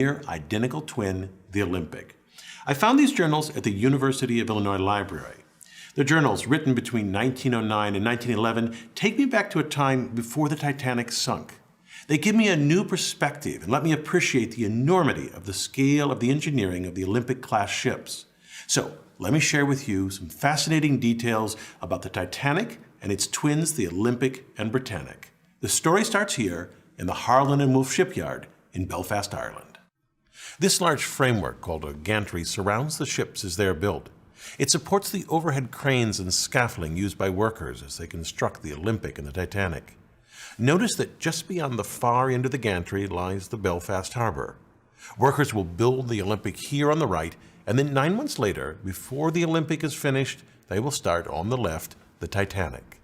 near identical twin, the Olympic. I found these journals at the University of Illinois Library. The journals, written between 1909 and 1911, take me back to a time before the Titanic sunk. They give me a new perspective and let me appreciate the enormity of the scale of the engineering of the Olympic-class ships. So, let me share with you some fascinating details about the Titanic and its twins, the Olympic and Britannic. The story starts here in the Harland and Wolff shipyard in Belfast, Ireland. This large framework, called a gantry, surrounds the ships as they are built. It supports the overhead cranes and scaffolding used by workers as they construct the Olympic and the Titanic. Notice that just beyond the far end of the gantry lies the Belfast harbor. Workers will build the Olympic here on the right, and then 9 months later, before the Olympic is finished, they will start on the left the Titanic.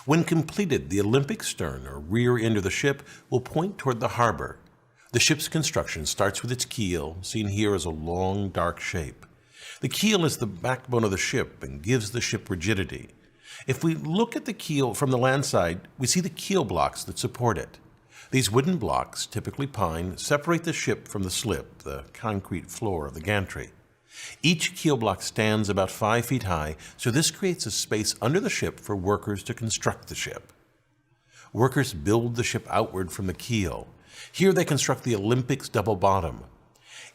When completed, the Olympic stern or rear end of the ship will point toward the harbor. The ship's construction starts with its keel, seen here as a long, dark shape. The keel is the backbone of the ship and gives the ship rigidity. If we look at the keel from the land side, we see the keel blocks that support it. These wooden blocks, typically pine, separate the ship from the slip, the concrete floor of the gantry. Each keel block stands about 5 feet high, so this creates a space under the ship for workers to construct the ship. Workers build the ship outward from the keel. Here they construct the Olympic's double bottom.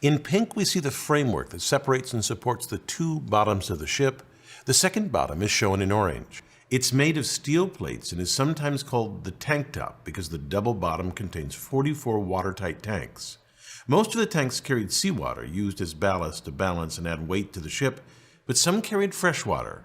In pink, we see the framework that separates and supports the two bottoms of the ship. The second bottom is shown in orange. It's made of steel plates and is sometimes called the tank top because the double bottom contains 44 watertight tanks. Most of the tanks carried seawater used as ballast to balance and add weight to the ship, but some carried fresh water.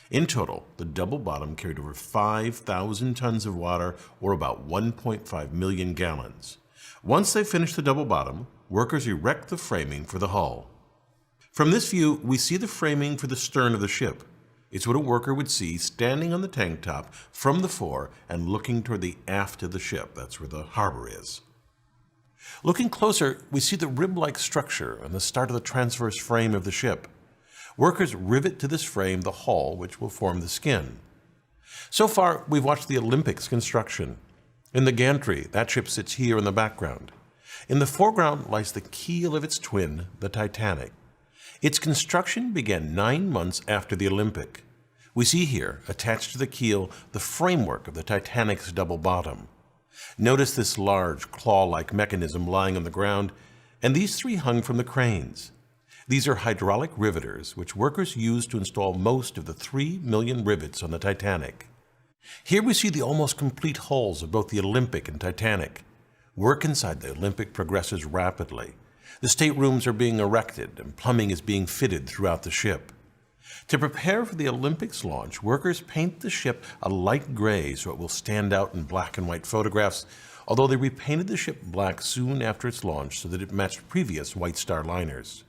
In total, the double bottom carried over 5,000 tons of water, or about 1.5 million gallons. Once they finish the double bottom, workers erect the framing for the hull. From this view, we see the framing for the stern of the ship. It's what a worker would see standing on the tank top from the fore and looking toward the aft of the ship. That's where the harbor is. Looking closer, we see the rib-like structure and the start of the transverse frame of the ship. Workers rivet to this frame the hull, which will form the skin. So far, we've watched the Olympic's construction. In the gantry, that ship sits here in the background. In the foreground lies the keel of its twin, the Titanic. Its construction began 9 months after the Olympic. We see here, attached to the keel, the framework of the Titanic's double bottom. Notice this large, claw-like mechanism lying on the ground, and these three hung from the cranes. These are hydraulic riveters, which workers used to install most of the 3 million rivets on the Titanic. Here we see the almost complete hulls of both the Olympic and Titanic. Work inside the Olympic progresses rapidly. The staterooms are being erected and plumbing is being fitted throughout the ship. To prepare for the Olympic's launch, workers paint the ship a light gray so it will stand out in black and white photographs, although they repainted the ship black soon after its launch so that it matched previous White Star liners.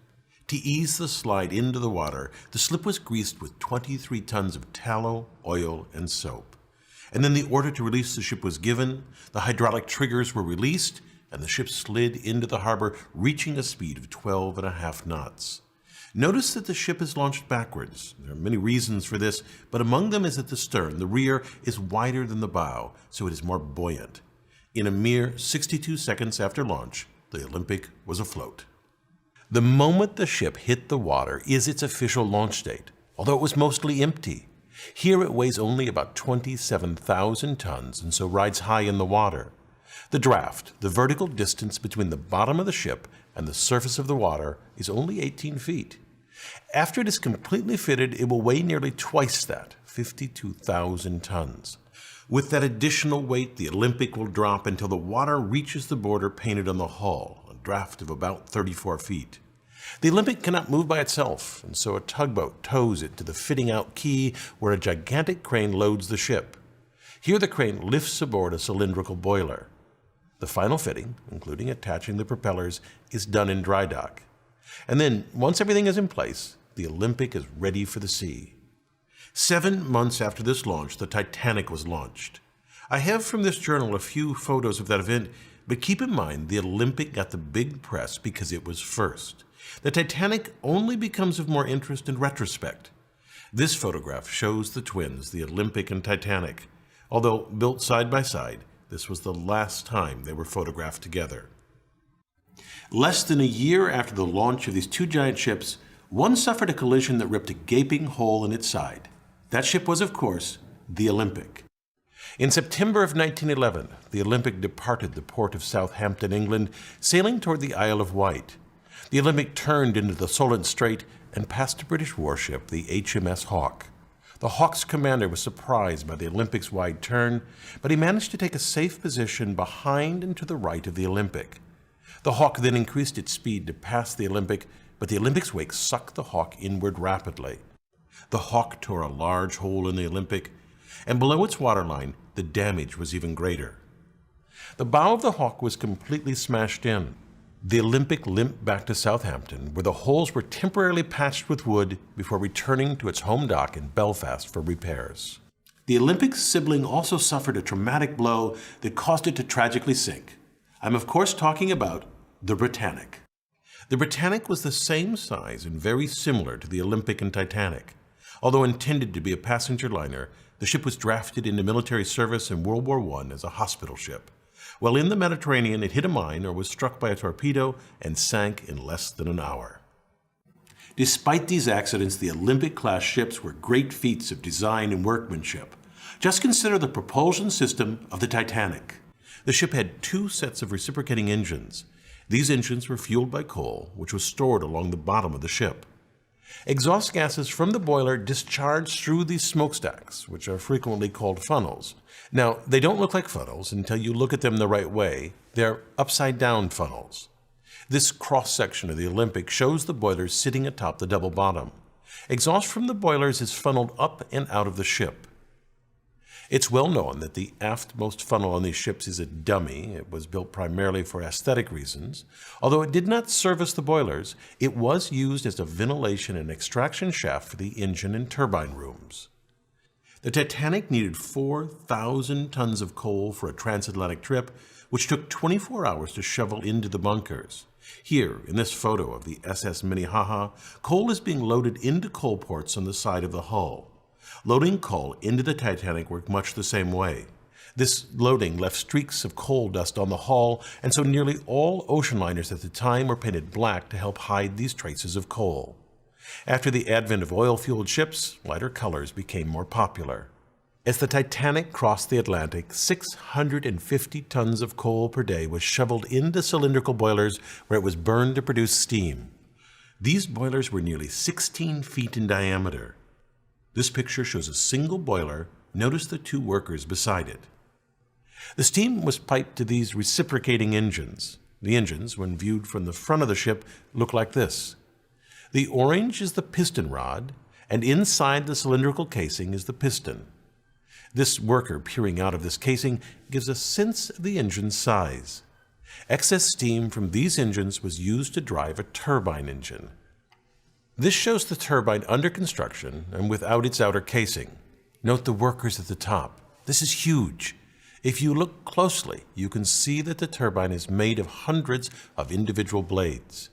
To ease the slide into the water, the slip was greased with 23 tons of tallow, oil, and soap. And then the order to release the ship was given, the hydraulic triggers were released, and the ship slid into the harbor, reaching a speed of 12.5 knots. Notice that the ship is launched backwards. There are many reasons for this, but among them is that the stern, the rear, is wider than the bow, so it is more buoyant. In a mere 62 seconds after launch, the Olympic was afloat. The moment the ship hit the water is its official launch date, although it was mostly empty. Here it weighs only about 27,000 tons and so rides high in the water. The draft, the vertical distance between the bottom of the ship and the surface of the water, is only 18 feet. After it is completely fitted, it will weigh nearly twice that, 52,000 tons. With that additional weight, the Olympic will drop until the water reaches the border painted on the hull, a draft of about 34 feet. The Olympic cannot move by itself, and so a tugboat tows it to the fitting out quay where a gigantic crane loads the ship. Here the crane lifts aboard a cylindrical boiler. The final fitting, including attaching the propellers, is done in dry dock. And then, once everything is in place, the Olympic is ready for the sea. 7 months after this launch, the Titanic was launched. I have from this journal a few photos of that event, but keep in mind the Olympic got the big press because it was first. The Titanic only becomes of more interest in retrospect. This photograph shows the twins, the Olympic and Titanic. Although built side by side, this was the last time they were photographed together. Less than a year after the launch of these two giant ships, one suffered a collision that ripped a gaping hole in its side. That ship was, of course, the Olympic. In September of 1911, the Olympic departed the port of Southampton, England, sailing toward the Isle of Wight. The Olympic turned into the Solent Strait and passed a British warship, the HMS Hawke. The Hawke's commander was surprised by the Olympic's wide turn, but he managed to take a safe position behind and to the right of the Olympic. The Hawke then increased its speed to pass the Olympic, but the Olympic's wake sucked the Hawke inward rapidly. The Hawke tore a large hole in the Olympic, and below its waterline, the damage was even greater. The bow of the Hawke was completely smashed in. The Olympic limped back to Southampton, where the holes were temporarily patched with wood before returning to its home dock in Belfast for repairs. The Olympic's sibling also suffered a traumatic blow that caused it to tragically sink. I'm of course talking about the Britannic. The Britannic was the same size and very similar to the Olympic and Titanic. Although intended to be a passenger liner, the ship was drafted into military service in World War I as a hospital ship. While in the Mediterranean, it hit a mine or was struck by a torpedo and sank in less than an hour. Despite these accidents, the Olympic-class ships were great feats of design and workmanship. Just consider the propulsion system of the Titanic. The ship had two sets of reciprocating engines. These engines were fueled by coal, which was stored along the bottom of the ship. Exhaust gases from the boiler discharged through these smokestacks, which are frequently called funnels. Now, they don't look like funnels until you look at them the right way. They're upside-down funnels. This cross-section of the Olympic shows the boilers sitting atop the double bottom. Exhaust from the boilers is funneled up and out of the ship. It's well known that the aftmost funnel on these ships is a dummy. It was built primarily for aesthetic reasons. Although it did not service the boilers, it was used as a ventilation and extraction shaft for the engine and turbine rooms. The Titanic needed 4,000 tons of coal for a transatlantic trip, which took 24 hours to shovel into the bunkers. Here, in this photo of the SS Minnehaha, coal is being loaded into coal ports on the side of the hull. Loading coal into the Titanic worked much the same way. This loading left streaks of coal dust on the hull, and so nearly all ocean liners at the time were painted black to help hide these traces of coal. After the advent of oil-fueled ships, lighter colors became more popular. As the Titanic crossed the Atlantic, 650 tons of coal per day was shoveled into cylindrical boilers where it was burned to produce steam. These boilers were nearly 16 feet in diameter. This picture shows a single boiler. Notice the two workers beside it. The steam was piped to these reciprocating engines. The engines, when viewed from the front of the ship, look like this. The orange is the piston rod, and inside the cylindrical casing is the piston. This worker peering out of this casing gives a sense of the engine's size. Excess steam from these engines was used to drive a turbine engine. This shows the turbine under construction and without its outer casing. Note the workers at the top. This is huge. If you look closely, you can see that the turbine is made of hundreds of individual blades.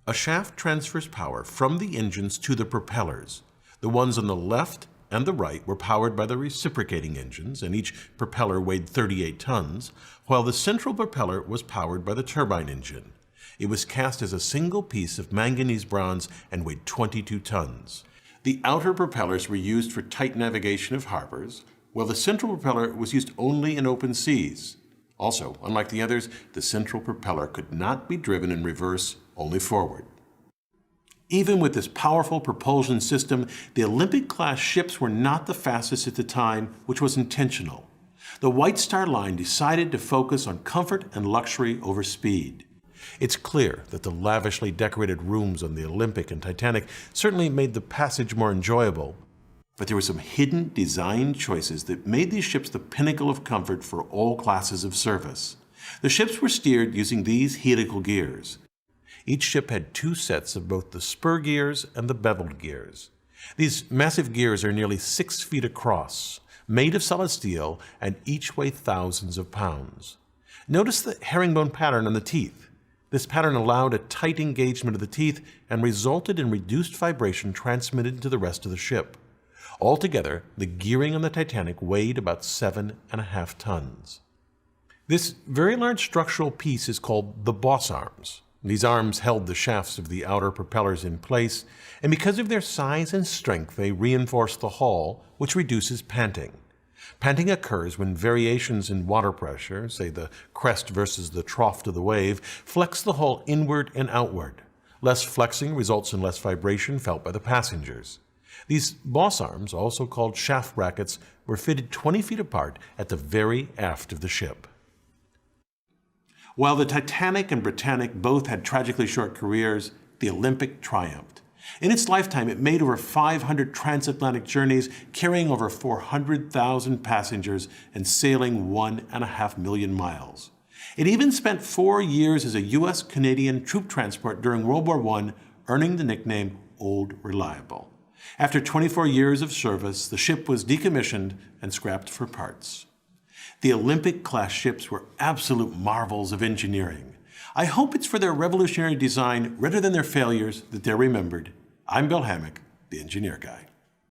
A shaft transfers power from the engines to the propellers. The ones on the left and the right were powered by the reciprocating engines, and each propeller weighed 38 tons, while the central propeller was powered by the turbine engine. It was cast as a single piece of manganese bronze and weighed 22 tons. The outer propellers were used for tight navigation of harbors, while the central propeller was used only in open seas. Also, unlike the others, the central propeller could not be driven in reverse, only forward. Even with this powerful propulsion system, the Olympic-class ships were not the fastest at the time, which was intentional. The White Star Line decided to focus on comfort and luxury over speed. It's clear that the lavishly decorated rooms on the Olympic and Titanic certainly made the passage more enjoyable, but there were some hidden design choices that made these ships the pinnacle of comfort for all classes of service. The ships were steered using these helical gears. Each ship had two sets of both the spur gears and the beveled gears. These massive gears are nearly 6 feet across, made of solid steel, and each weigh thousands of pounds. Notice the herringbone pattern on the teeth. This pattern allowed a tight engagement of the teeth and resulted in reduced vibration transmitted to the rest of the ship. Altogether, the gearing on the Titanic weighed about 7.5 tons. This very large structural piece is called the boss arms. These arms held the shafts of the outer propellers in place, and because of their size and strength, they reinforce the hull, which reduces panting. Panting occurs when variations in water pressure, say the crest versus the trough of the wave, flex the hull inward and outward. Less flexing results in less vibration felt by the passengers. These boss arms, also called shaft brackets, were fitted 20 feet apart at the very aft of the ship. While the Titanic and Britannic both had tragically short careers, the Olympic triumphed. In its lifetime, it made over 500 transatlantic journeys, carrying over 400,000 passengers and sailing 1.5 million miles. It even spent 4 years as a U.S.-Canadian troop transport during World War I, earning the nickname Old Reliable. After 24 years of service, the ship was decommissioned and scrapped for parts. The Olympic-class ships were absolute marvels of engineering. I hope it's for their revolutionary design rather than their failures that they're remembered. I'm Bill Hammack, the Engineer Guy.